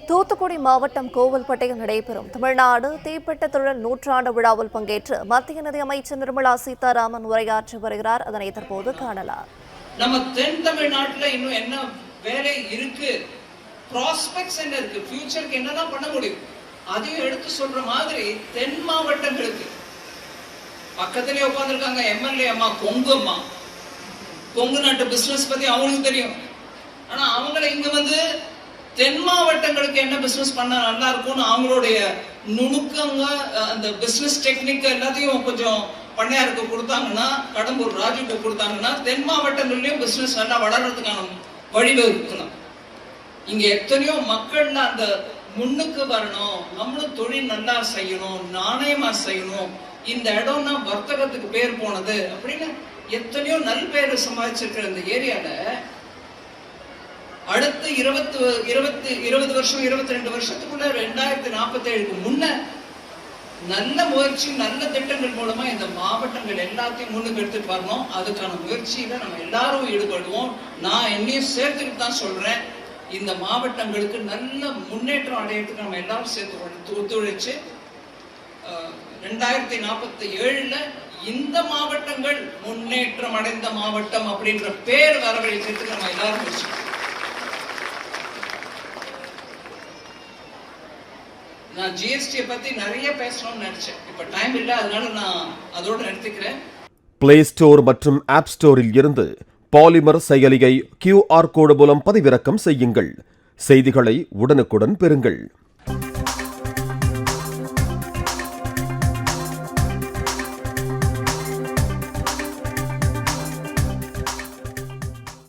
தூத்துக்குடி மாவட்டம் கோவில்பட்டியில் நடைபெறும் தமிழ்நாடு தீப்பெட்ட தொழில் நூற்றாண்டு விழாவில் பங்கேற்று மத்திய நிதி அமைச்சர் நிர்மலா சீதாராமன் உரையாற்றி வருகிறார். அதனை தற்போது காணலாம். நம்ம தென் தமிழ்நாட்டில் இன்னும் என்ன வேலை இருக்கு, ப்ராஸ்பெக்ட்ஸ் என்ன இருக்கு, ஃபியூச்சருக்கு என்னதான் பண்ண முடியும் அதையும் எடுத்து சொல்ற மாதிரி தென் மாவட்டங்களுக்கு பக்கத்திலே உட்கார்ந்துருக்காங்க எம்எல்ஏ அம்மா, கொங்கு அம்மா. கொங்கு நாட்டு பிசினஸ் பத்தி அவங்களுக்கு தெரியும். ஆனா அவங்கள இங்க வந்து தென் மாவட்டங்களுக்கு என்ன பிசினஸ் பண்ண நல்லா இருக்கும்னு அவங்களுடைய நுணுக்கங்க, அந்த பிசினஸ் டெக்னிக் எல்லாத்தையும் கொஞ்சம் பண்ணையாருக்கு கொடுத்தாங்கன்னா, கடம்பூர் ராஜுக்கு கொடுத்தாங்கன்னா தென் மாவட்டங்கள்லயும் பிசினஸ் நல்லா வளர்றதுக்கான வழிவகுக்கணும். இங்க எத்தனையோ மக்கள்ல அந்த முன்னுக்கு வரணும், நம்மளும் தொழில் நல்லா செய்யணும், நாணயமா செய்யணும், இந்த இடம்னா வர்த்தகத்துக்கு பேர் போனது அப்படின்னு எத்தனையோ நல் பேர் சம்பாதிச்சிருக்கிற இந்த ஏரியால அடுத்து 20 வருஷம் 22 வருஷத்துக்குள்ள 2047க்கு முன்ன நல்ல முயற்சி, நல்ல திட்டங்கள் மூலமா இந்த மாவட்டங்கள் எல்லாத்தையும் முன்னுக்கு எடுத்துட்டு வரணும். அதுக்கான முயற்சியில நம்ம எல்லாரும் ஈடுபடுவோம். நான் என்னையும் சேர்த்துக்கிட்டு தான் சொல்றேன். இந்த மாவட்டங்களுக்கு நல்ல முன்னேற்றம் அடையிறதுக்கு நம்ம எல்லாரும் சேர்த்து ஒத்துழைச்சு 2047ல இந்த மாவட்டங்கள் முன்னேற்றம் அடைந்த மாவட்டம் அப்படின்ற பேர் வரவழைக்கிறதுக்கு நம்ம எல்லாரும் வச்சுக்கோம். நான் ஜிஎஸ்டி பத்தி நிறைய பேசணும்னு நினைச்சேன். இப்ப டைம் இல்ல, அதனால நான் அதோட நிறுத்திக்கிறேன். பிளே ஸ்டோர் மற்றும் ஆப் ஸ்டோரில் இருந்து பாலிமர் செயலியை QR கோடு மூலம் பதிவிறக்கம் செய்யுங்கள். செய்திகளை உடனுக்குடன் பெறுங்கள்.